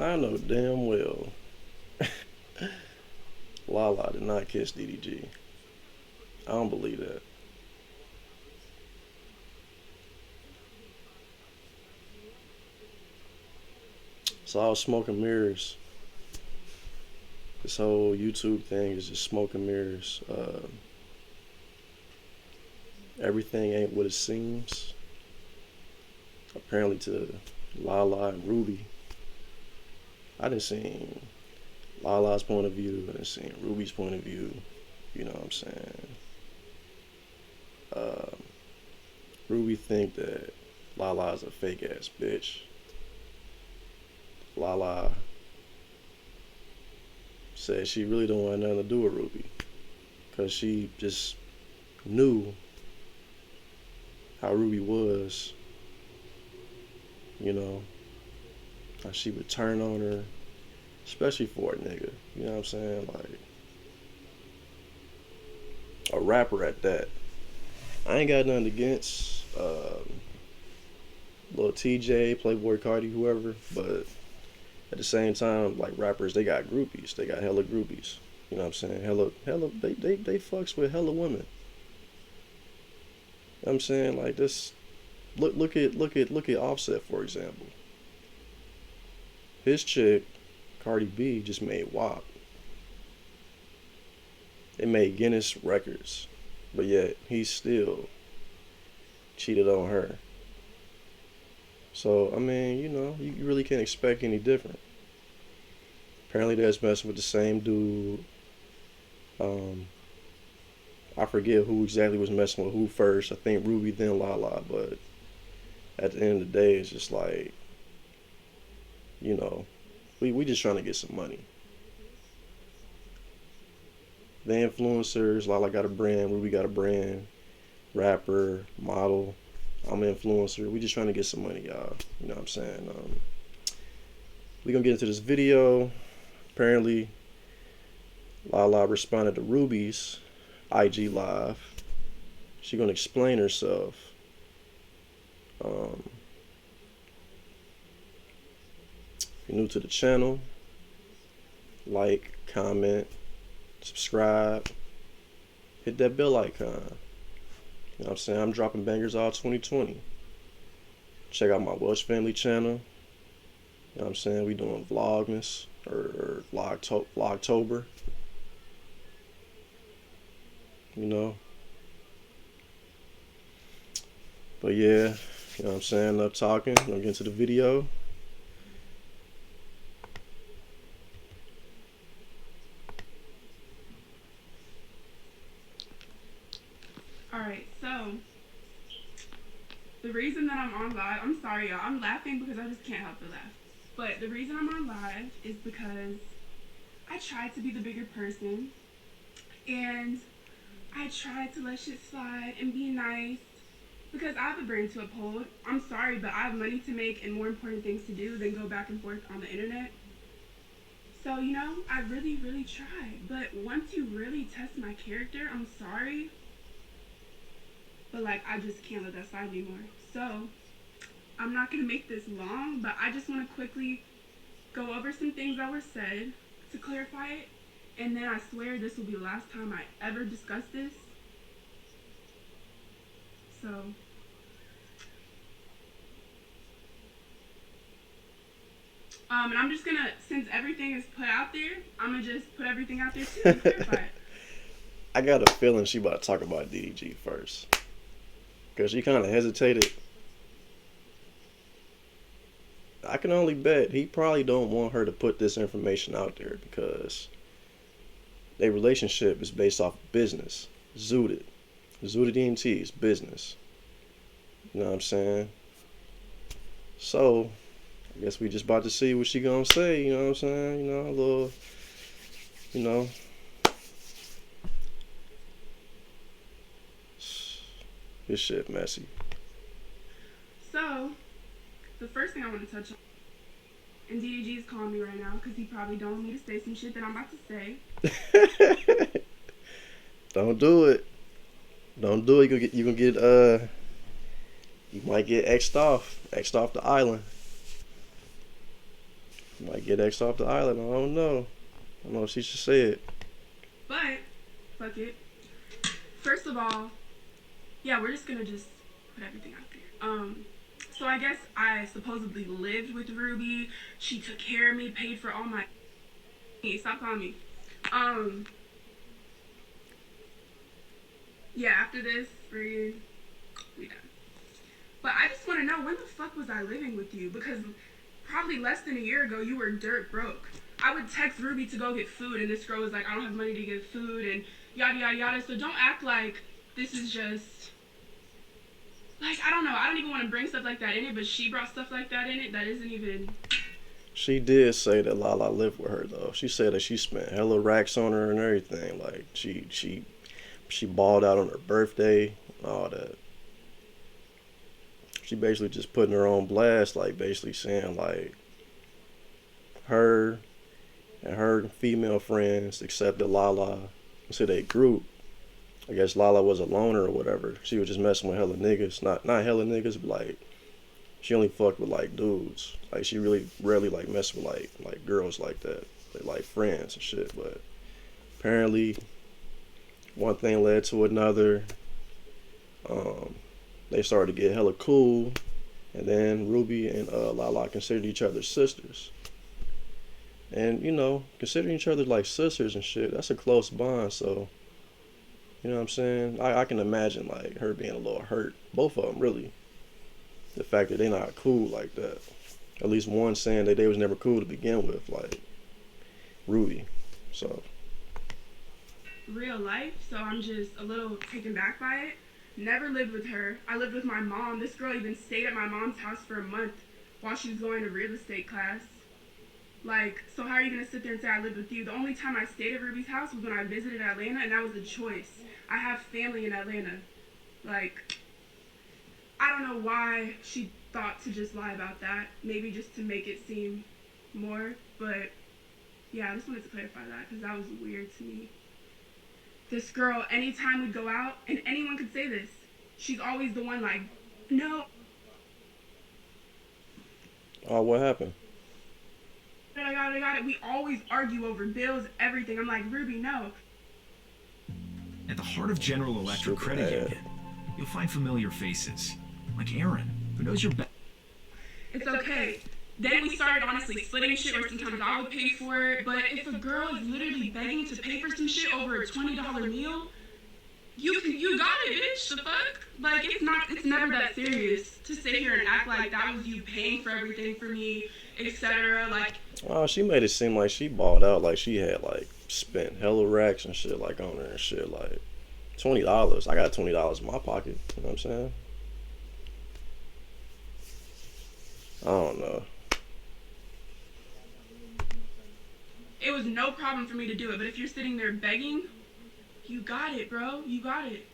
I know damn well Lala did not kiss DDG. I don't believe that. It's all smoke and mirrors. This whole YouTube thing is just smoke and mirrors. Everything ain't what it seems. Apparently, to Lala and Ruby, I didn't see Lala's point of view. I didn't see Ruby's point of view. You know what I'm saying? Uh, Ruby think that Lala's a fake ass bitch. Lala said she really don't want nothing to do with Ruby because she just knew how Ruby was, you know, how she would turn on her, especially for a nigga, you know what I'm saying? Like, a rapper at that. I ain't got nothing against Lil TJ, Playboy Cardi, whoever, but at the same time, like rappers, they got groupies. They got hella groupies. You know what I'm saying? Hella, they fucks with hella women. You know what I'm saying? Like this, look at Offset, for example. His chick, Cardi B, just made WAP. It made Guinness records, but yet he still cheated on her. So I mean, you know, you really can't expect any different. Apparently, that's messing with the same dude. Um, I forget who exactly was messing with who first. I think Ruby then Lala, but at the end of the day, it's just like, you know, we just trying to get some money. The influencers, Lala got a brand, Ruby got a brand, rapper, model. I'm an influencer. We just trying to get some money, y'all. You know what I'm saying? We gonna get into this video. Apparently, Lala responded to Ruby's IG live. She gonna explain herself. Um, if you're new to the channel, like, comment, subscribe, hit that bell icon. You know what I'm saying? I'm dropping bangers all 2020. Check out my Welsh Family channel. You know what I'm saying? We doing Vlogmas or Vlogtober. You know? But yeah, you know what I'm saying? Enough talking. We're gonna get into the video. Alright, so the reason that I'm on live, I'm sorry y'all, I'm laughing because I just can't help but laugh. But the reason I'm on live is because I tried to be the bigger person and I tried to let shit slide and be nice because I have a brain to uphold. I'm sorry, but I have money to make and more important things to do than go back and forth on the internet. So, you know, I really, really tried. But once you really test my character, I'm sorry, but like I just can't let that slide anymore. So I'm not gonna make this long, but I just want to quickly go over some things that were said to clarify it, and then I swear this will be the last time I ever discuss this. So and I'm just gonna, since everything is put out there, I'm gonna just put everything out there too and clarify it. I got a feeling she about to talk about DDG first. Because she kind of hesitated. I can only bet he probably don't want her to put this information out there because their relationship is based off of business. Zooted. Zooted ENT is business. You know what I'm saying? So, I guess we just about to see what she gonna say, you know what I'm saying? You know, a little, you know. This shit messy. So, the first thing I want to touch on, and DDG is calling me right now because he probably don't want me to say some shit that I'm about to say. Don't do it. Don't do it. You gonna get you might get X'd off the island. Might get X off the island. I don't know. I don't know if she should say it. But fuck it. First of all, yeah, we're just gonna just put everything out there. So I guess I supposedly lived with Ruby. She took care of me, paid for all my. Stop calling me. Yeah, after this, we done. But I just want to know, when the fuck was I living with you? Because probably less than a year ago, you were dirt broke. I would text Ruby to go get food, and this girl was like, I don't have money to get food, and yada yada yada. So don't act like this is just, like, I don't know. I don't even want to bring stuff like that in it, but she brought stuff like that in it that isn't even. She did say that Lala lived with her though. She said that she spent hella racks on her and everything. Like she balled out on her birthday and all that. She basically just putting her on blast, like basically saying like her and her female friends accepted Lala into their group. I guess Lala was a loner or whatever. She was just messing with hella niggas. Not hella niggas, but like she only fucked with like dudes. Like she really rarely like messed with like girls like that. Like friends and shit. But apparently one thing led to another. They started to get hella cool, and then Ruby and Lala considered each other sisters. And you know, considering each other like sisters and shit, that's a close bond. So you know what I'm saying? I can imagine like her being a little hurt. Both of them really. The fact that they not cool like that. At least one saying that they was never cool to begin with, like Ruby. So Real life, so I'm just a little taken back by it. Never lived with her. I lived with my mom. This girl even stayed at my mom's house for a month while she was going to real estate class. Like, so how are you going to sit there and say I lived with you? The only time I stayed at Ruby's house was when I visited Atlanta, and that was a choice. I have family in Atlanta. Like, I don't know why she thought to just lie about that. Maybe just to make it seem more. But, yeah, I just wanted to clarify that because that was weird to me. This girl, anytime we'd go out, and anyone could say this, she's always the one like, no. oh, what happened? I got it. We always argue over bills, everything. I'm like, Ruby, no. At the heart of General Electric Credit Union, you'll find familiar faces, like Aaron, who knows your best. It's okay. Then we started honestly splitting shit, or sometimes I would pay for it. But if a girl is literally begging to pay for some shit over a $20 meal, you got it, bitch. The fuck? Like, it's never that serious to sit here and act like that was you paying for everything for me, etc. Like, oh, she made it seem like she balled out, like she had like spent hella racks and shit like on her and shit. Like $20. I got $20 in my pocket. You know what I'm saying? I don't know. it was no problem for me to do it. But if you're sitting there begging, you got it, bro. You got it.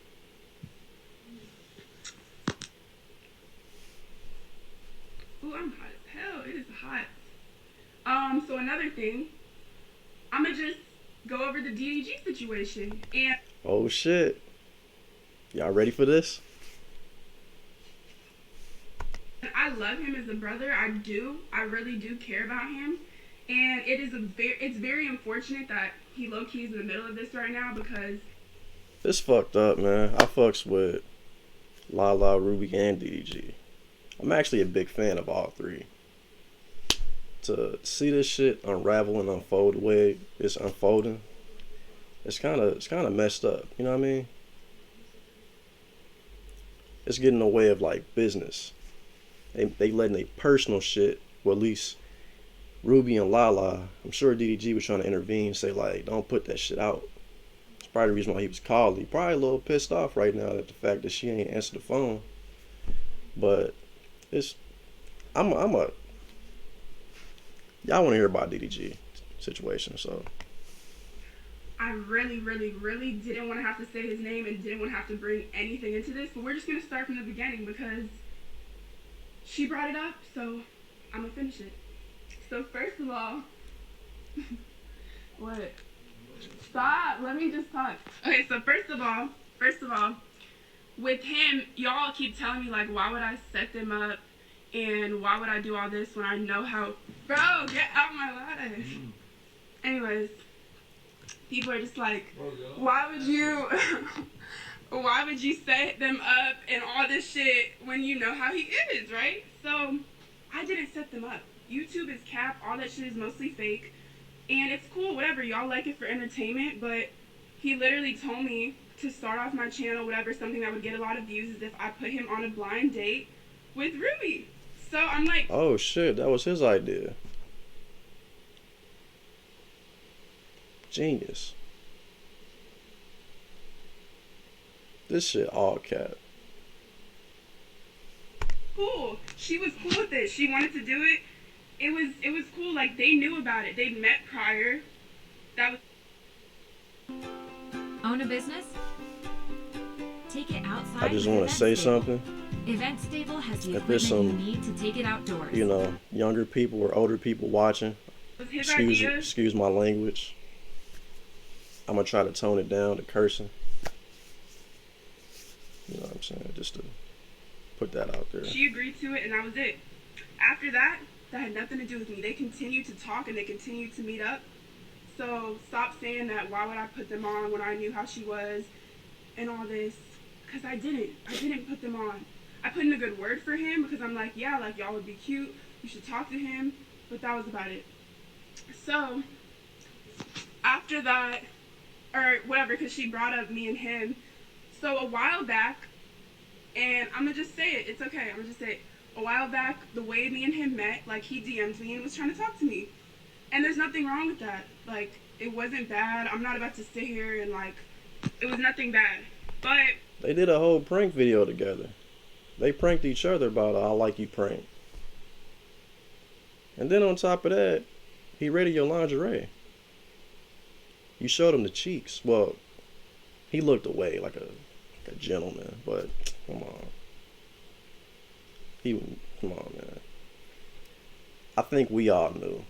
Ooh, I'm hot as hell. It is hot. So another thing, I'ma just go over the DDG situation. And oh shit. Y'all ready for this? I love him as a brother. I do. I really do care about him. And it's very unfortunate that he low-key is in the middle of this right now because This fucked up, man. I fucks with Lala, Ruby, and DDG. I'm actually a big fan of all three. To see this shit unravel and unfold the way it's unfolding, it's kind of messed up. You know what I mean? It's getting in the way of like business. They letting their personal shit. Well, at least Ruby and Lala. I'm sure DDG was trying to intervene, say like, don't put that shit out. It's probably the reason why he was calling. He probably a little pissed off right now at the fact that she ain't answered the phone. But I'm a y'all want to hear about DDG situation, so I really, really, really didn't want to have to say his name and didn't want to have to bring anything into this, but we're just going to start from the beginning because she brought it up, so I'm going to finish it. So first of all, what? Stop, let me just talk. Okay, so first of all, with him, y'all keep telling me like, why would I set them up? And why would I do all this when I know how... Bro, get out my life. Anyways, people are just like, why would you... why would you set them up and all this shit when you know how he is, right? So, I didn't set them up. YouTube is cap. All that shit is mostly fake. And it's cool, whatever. Y'all like it for entertainment, but he literally told me to start off my channel, whatever, something that would get a lot of views is if I put him on a blind date with Ruby. So I'm like... Oh, shit. That was his idea. Genius. This shit all cap. Cool. She was cool with it. She wanted to do it. It was cool. Like, they knew about it. They met prior. That was... Own a business? Take it outside. I just want to say something. Event Stable has the If there's equipment some, you need to take it outdoors. you know, younger people or older people watching, was his excuse idea. excuse my language. I'm gonna try to tone it down to cursing. You know what I'm saying? Just to put that out there. She agreed to it, and that was it. After that, that had nothing to do with me. They continued to talk, and they continued to meet up. So stop saying that, why would I put them on when I knew how she was and all this? Because I didn't put them on. I put in a good word for him because I'm like, yeah, like, y'all would be cute. You should talk to him. But that was about it. So after that, or whatever, because she brought up me and him. So a while back, and I'm going to just say it. It's okay. I'm going to just say it. A while back, the way me and him met, like, he DM'd me and was trying to talk to me. And there's nothing wrong with that. Like, it wasn't bad. I'm not about to sit here and, like, it was nothing bad. But They did a whole prank video together. They pranked each other about I like you prank. And then on top of that, he rated your lingerie. You showed him the cheeks. Well, he looked away like a gentleman, but come on. Come on, man. I think we all knew.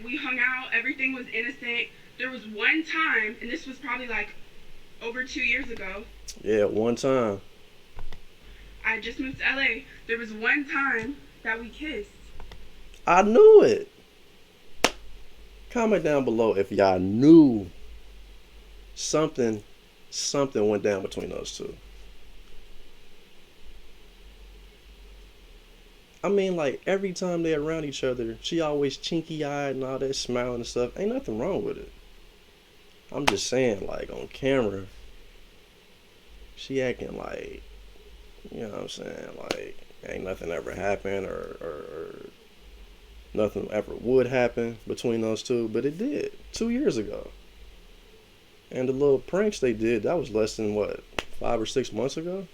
we hung out. Everything was innocent. There was one time, and this was probably like over 2 years ago. Yeah, one time. I just moved to LA. There was one time that we kissed. I knew it. Comment down below if y'all knew something went down between those two. I mean, like, every time they're around each other, she always chinky-eyed and all that, smiling and stuff. Ain't nothing wrong with it. I'm just saying, like, on camera, she acting like, you know what I'm saying, like, ain't nothing ever happened or nothing ever would happen between those two, but it did 2 years ago. And the little pranks they did, that was less than, what, 5 or 6 months ago?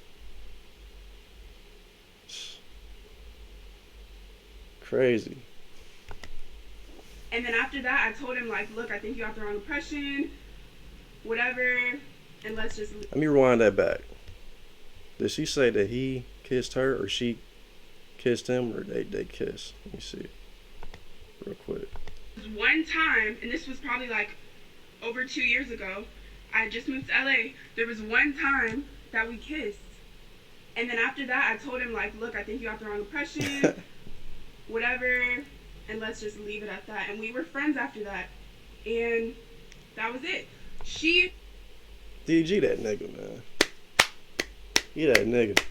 Crazy. And then after that, I told him, like, look, I think you have the wrong impression, whatever, and let's just... Let me rewind that back. Did she say that he kissed her or she kissed him or they kissed? Let me see. Real quick. One time, and this was probably like over 2 years ago, I just moved to LA. There was one time that we kissed. And then after that, I told him, like, look, I think you have the wrong impression, whatever, and let's just leave it at that. And we were friends after that. And that was it. She... DG that nigga, man. He that nigga.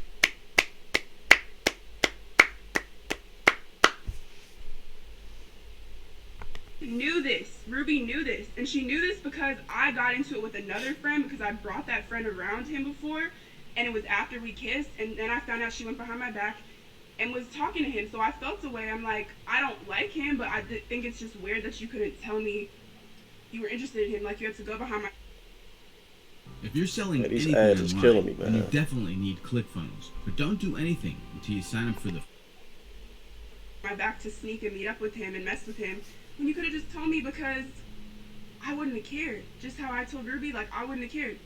knew this. Ruby knew this. And she knew this because I got into it with another friend because I brought that friend around him before. And it was after we kissed. And then I found out she went behind my back and was talking to him. So I felt the way. I'm like, I don't like him, but I think it's just weird that you couldn't tell me you were interested in him. Like, you had to go behind my... If you're selling Yeah, these anything ads is online, killing me, then you man. definitely need ClickFunnels. But don't do anything until you sign up for the my back to sneak and meet up with him and mess with him. When you could have just told me, because I wouldn't have cared. Just how I told Ruby, like, I wouldn't have cared.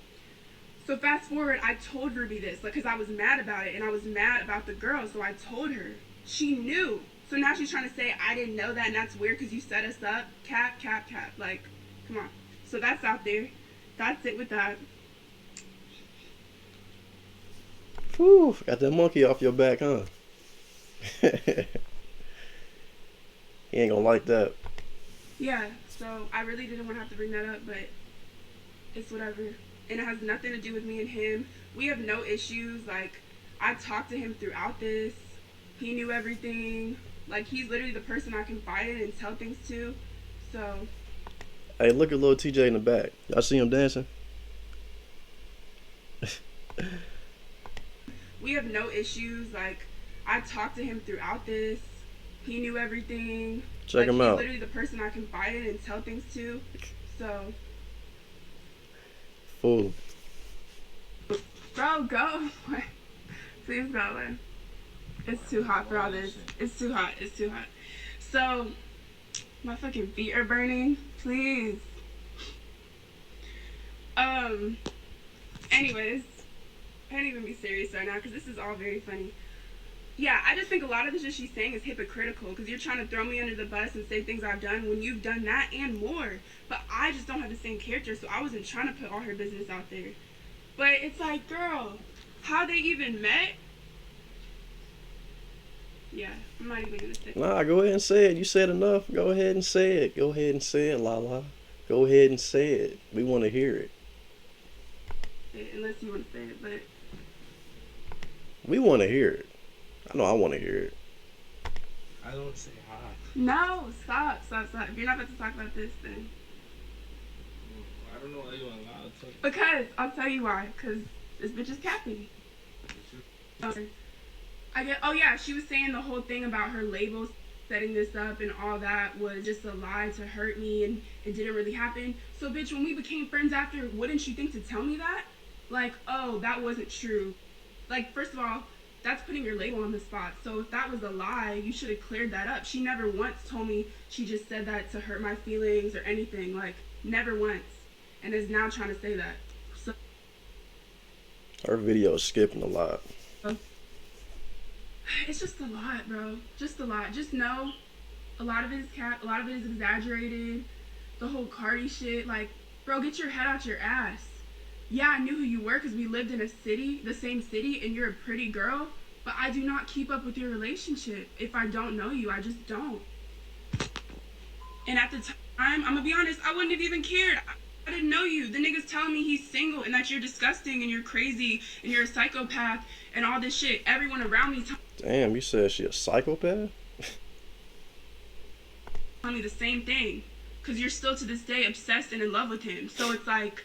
So fast forward, I told Ruby this, like, because I was mad about it, and I was mad about the girl, so I told her. She knew. So now she's trying to say, I didn't know that, and that's weird because you set us up. Cap. Like, come on. So that's out there. That's it with that. Whew, got that monkey off your back, huh? He ain't gonna like that. Yeah, so I really didn't want to have to bring that up, but it's whatever. And it has nothing to do with me and him. We have no issues. Like, I talked to him throughout this. He knew everything. Like, he's literally the person I confide in and tell things to. So. Hey, look at little TJ in the back. Y'all see him dancing? We have no issues. Like, I talked to him throughout this. He knew everything. Check like, him he's out. Literally the person I confide in and tell things to. So. Fool. Bro, go. Please go away. It's too hot for all this. It's too hot. It's too hot. So, my fucking feet are burning. Please. Anyways, I can't even be serious right now because this is all very funny. Yeah, I just think a lot of the shit she's saying is hypocritical because you're trying to throw me under the bus and say things I've done when you've done that and more. But I just don't have the same character, so I wasn't trying to put all her business out there. But it's like, girl, how they even met? Yeah, I'm not even gonna say it. Nah, go ahead and say it. You said enough. Go ahead and say it. Go ahead and say it, Lala. Go ahead and say it. We want to hear it. Unless you want to say it, but We want to hear it. I know I want to hear it. I don't say hi. no, stop. If you're not about to talk about this, then I don't know why you allowed to talk. because I'll tell you why. Because this bitch is capping. Oh yeah, she was saying the whole thing about her label setting this up and all that was just a lie to hurt me and it didn't really happen. So bitch, when we became friends after, wouldn't you think to tell me that? Like, oh, that wasn't true. Like, first of all, that's putting your label on the spot. So if that was a lie, you should have cleared that up. She never once told me she just said that to hurt my feelings or anything. Like, never once. And is now trying to say that. So Her video is skipping a lot. it's just a lot, bro. Just a lot. Just know a lot of it is cap, a lot of it is exaggerated. The whole Cardi shit, like, bro, get your head out your ass. Yeah, I knew who you were because we lived in a city, the same city, and you're a pretty girl, but I do not keep up with your relationship. If I don't know you, I just don't. And at the time, I'm gonna be honest, I wouldn't have even cared. I didn't know you. The nigga's telling me he's single and that you're disgusting and you're crazy and you're a psychopath and all this shit. Everyone around me Damn, you said she a psychopath? telling me the same thing. Because you're still to this day obsessed and in love with him. So it's like,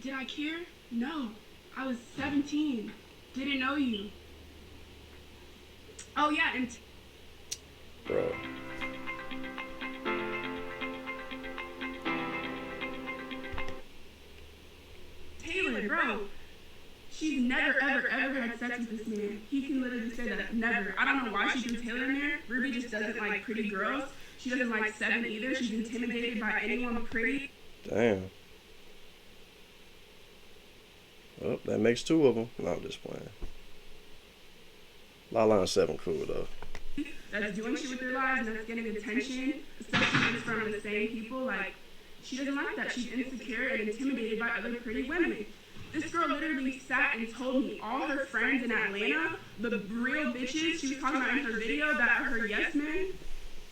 did I care? No. I was 17. Didn't know you. Oh yeah, and Bro. Taylor, bro. She's never, ever, ever had sex with this man. He can literally say that. Never. I don't know why she threw Taylor in there. Ruby just doesn't like pretty girls. She doesn't like Seven either. She's intimidated by anyone pretty. Damn. Well, that makes two of them. No, I'm just playing. Lala and Seven cool though. That's doing shit with their lives and that's getting attention, especially just from the same people. Like, she doesn't like that. She's insecure and intimidated by other pretty women. This girl literally sat and told me all her friends in Atlanta, the real bitches she was talking about in her video that are her yes men,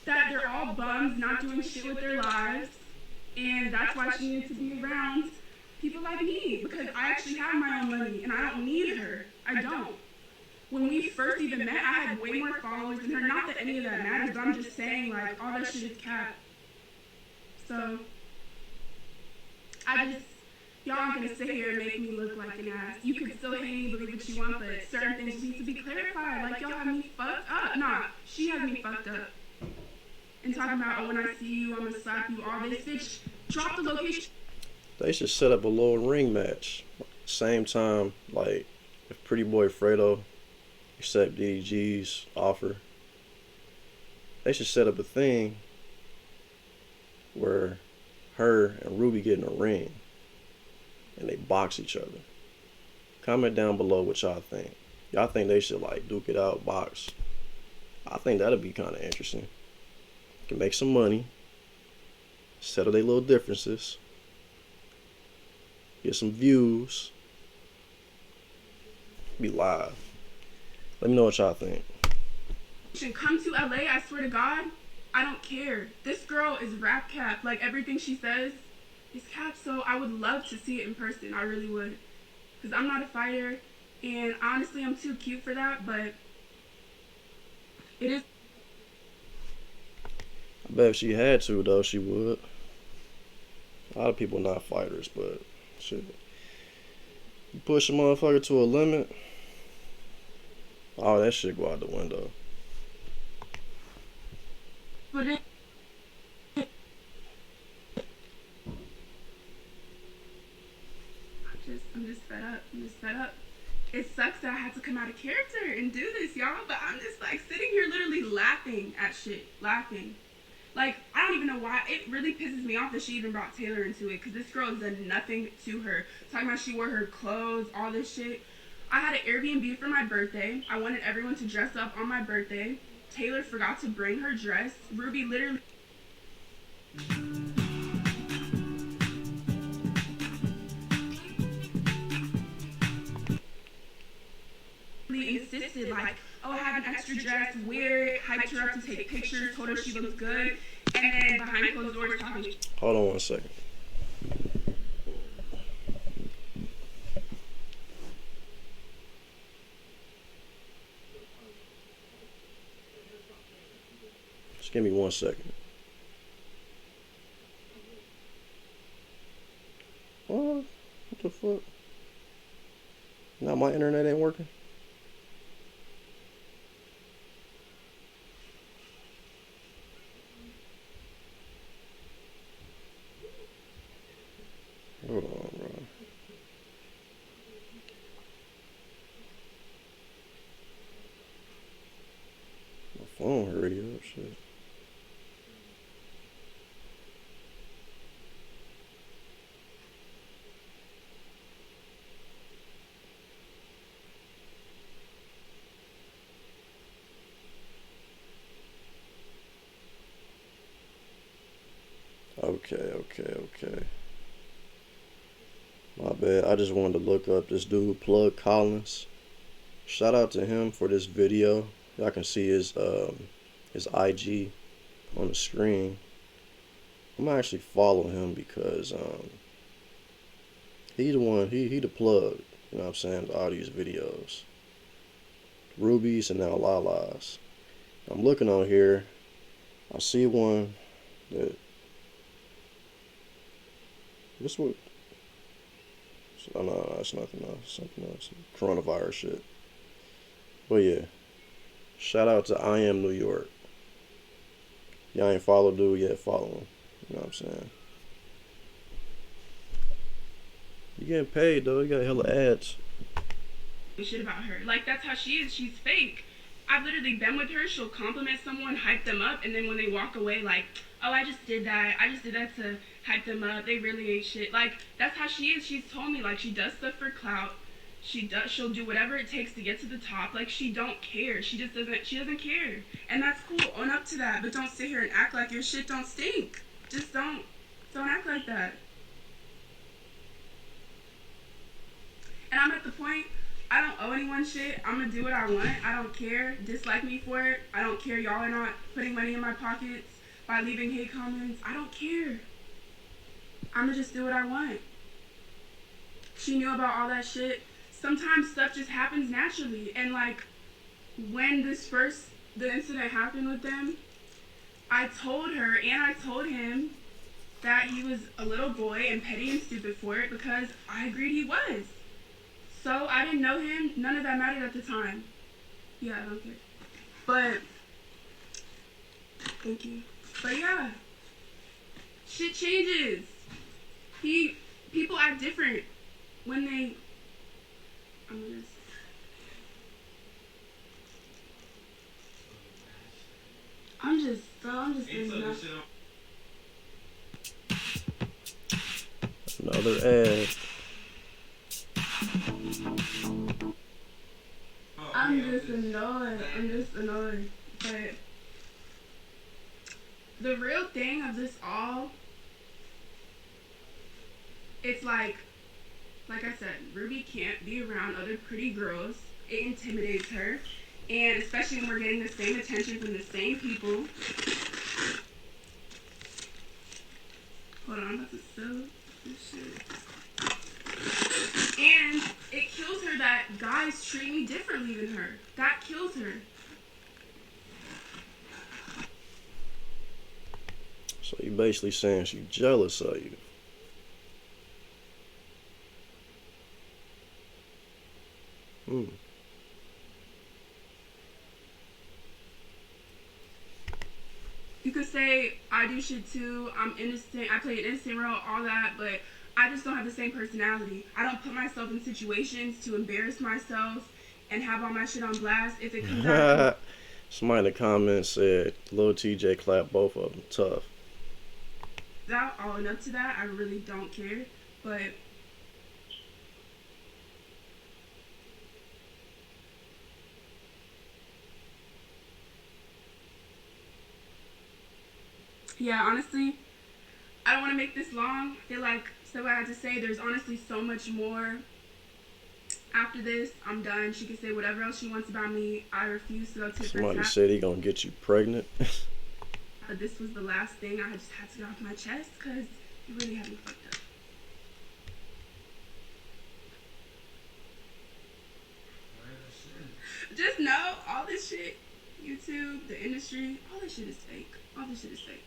that they're all bums, not doing shit with their lives, and that's why she needs to be around people like me, because I actually have my own money and I don't need her. I don't. When we first even met, I had way more followers than her. Not that any of that matters, but I'm just saying, like, all that shit is cap. So, y'all aren't gonna sit here and make me look like an ass. You can still hate me, believe what you want, but certain things need to be clarified. Like, y'all have me fucked up. Nah, she has me fucked up. And talking about, oh, when I see you, I'm gonna slap you, all this, bitch. Drop the location. They should set up a little ring match. Same time, like, if Pretty Boy Fredo accept DDG's offer, they should set up a thing where her and Ruby get in a ring and they box each other. Comment down below what y'all think. Y'all think they should like duke it out, box? I think that'd be kind of interesting. Can make some money, settle their little differences, get some views, be live. Let me know what y'all think. come to LA, I swear to God, I don't care. This girl is rap cap. Like, everything she says is cap. So I would love to see it in person. I really would. Because I'm not a fighter. And honestly, I'm too cute for that. But it is. I bet if she had to, though, she would. A lot of people not fighters, but shit. You push a motherfucker to a limit, all that shit go out the window. But it, I'm just fed up. I'm just fed up. It sucks that I had to come out of character and do this, y'all. But I'm just like sitting here literally laughing at shit. Laughing. Like, I don't even know why. It really pisses me off that she even brought Taylor into it. Because this girl has done nothing to her. Talking about she wore her clothes, all this shit. I had an Airbnb for my birthday. I wanted everyone to dress up on my birthday. Taylor forgot to bring her dress. Ruby literally insisted, like, oh, I have an extra dress, wear it, hyped her up to take pictures, told her she looks good, and then behind closed doors talking. Hold on one second. Just give me 1 second. What the fuck? Now my internet ain't working? Hold on, bro. My phone hurry up, shit. Okay. My bad. I just wanted to look up this dude, Plug Collins. Shout out to him for this video. Y'all can see his IG on the screen. I'm gonna actually follow him because he the one, he the plug, you know what I'm saying, to all these videos. Rubies and now Lala's. I'm looking on here. I see one that this what. Oh, no, that's nothing else. Something else. Coronavirus shit. But yeah. Shout out to iiamnewyork. Y'all ain't follow dude yet, follow him. You know what I'm saying? You getting paid though, you got hella ads. Shit about her. Like, that's how she is. She's fake. I've literally been with her. She'll compliment someone, hype them up, and then when they walk away, like, oh, I just did that to hype them up. They really ain't shit. Like, that's how she is. She's told me, like, she does stuff for clout. She'll do whatever it takes to get to the top. Like, she don't care. She doesn't care. And that's cool. Own up to that. But don't sit here and act like your shit don't stink. Just don't act like that. And I'm at the point, I don't owe anyone shit. I'm gonna do what I want. I don't care. Dislike me for it. I don't care. Y'all are not putting money in my pockets by leaving hate comments. I don't care. I'm gonna just do what I want. She knew about all that shit. Sometimes stuff just happens naturally. And like, when the incident happened with them, I told her and I told him that he was a little boy and petty and stupid for it because I agreed he was. So I didn't know him. None of that mattered at the time. Yeah, I don't care. But, thank you. But yeah, shit changes. People act different when they, I'm just Another ad. I'm just annoyed. But the real thing of this all, it's like I said, Ruby can't be around other pretty girls. It intimidates her. And especially when we're getting the same attention from the same people. Hold on, I'm about to sew this shit. And it kills her that guys treat me differently than her. That kills her. So you basically saying she's jealous of you. You could say I do shit too, I'm innocent, I play an innocent role, all that, but I just don't have the same personality. I don't put myself in situations to embarrass myself and have all my shit on blast if it comes out. Somebody in the comments said Lil TJ clapped both of them. Tough. I'll own up to that. I really don't care, but yeah, honestly, I don't want to make this long. I feel like so what I had to say. There's honestly so much more. After this, I'm done. She can say whatever else she wants about me. I refuse to go tit for Somebody tat. said he gonna get you pregnant. But this was the last thing I just had to get off my chest because it really had me fucked up. Just know all this shit, YouTube, the industry, all this shit is fake. All this shit is fake.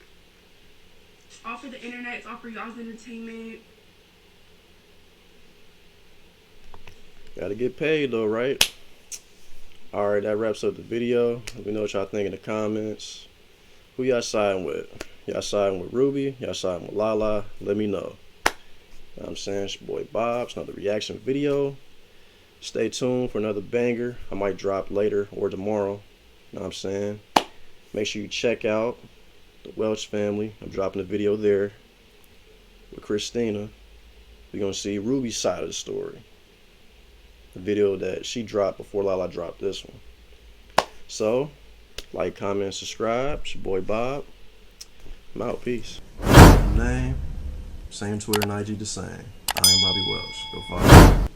It's all for the internet. It's all for y'all's entertainment. Gotta get paid though, right? Alright, that wraps up the video. Let me know what y'all think in the comments. Who y'all siding with? Y'all siding with Ruby? Y'all siding with Lala? Let me know. Know what I'm saying? It's your boy Bob. It's another reaction video. Stay tuned for another banger. I might drop later or tomorrow. Know what I'm saying? Make sure you check out the Welch family. I'm dropping a video there with Christina. We're gonna see Ruby's side of the story. The video that she dropped before Lala dropped this one. So, like, comment, subscribe. It's your boy Bob. I'm out. Peace. Name, same Twitter and IG the same. I am Bobby Welch. Go follow me.